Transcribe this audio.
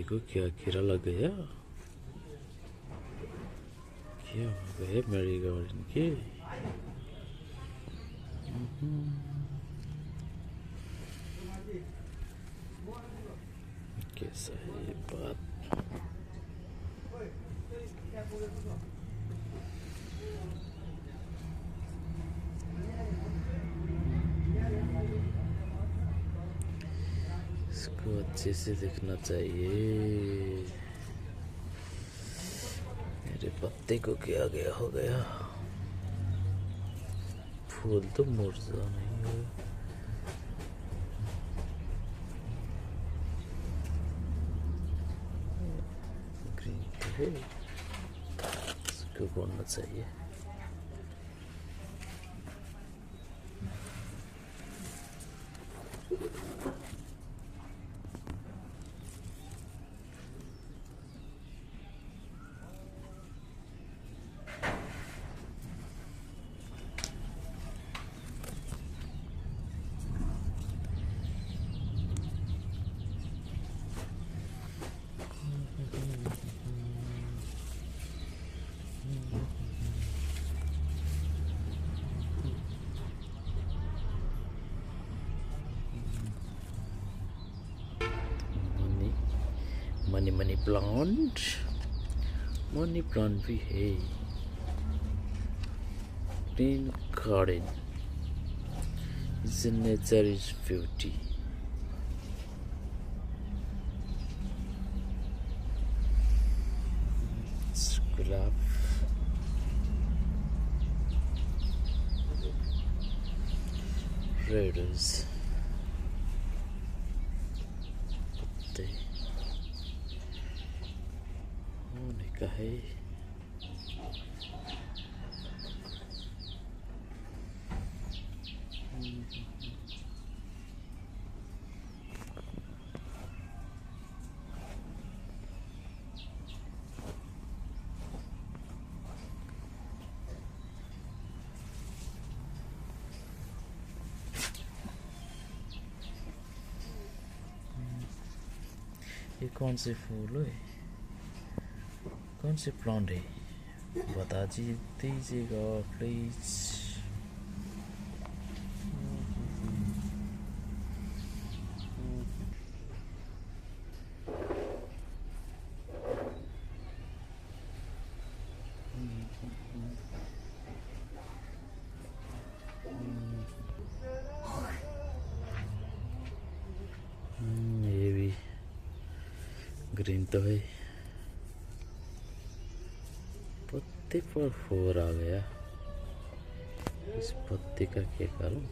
पत्ते को क्या कीड़ा लग गया? क्या हो गया मेरी गार्डन के? कैसा है ये बात? इसको अच्छे से देखना चाहिए। मेरे पत्ते को क्या गया हो गया? फूल तो मुरझा नहीं है। ग्रीन तो है, इसको बोलना चाहिए। मनी प्लांट भी है। Green garden is nature is beauty. Gulab, radius, पत्ते होने का है। ये कौन से फूल है? कौन से प्लांट है? बता दीजिएगा प्लीज। ये भी ग्रीन तो है। पत्ते पर फोर आ गया। इस पत्ते का क्या करूं?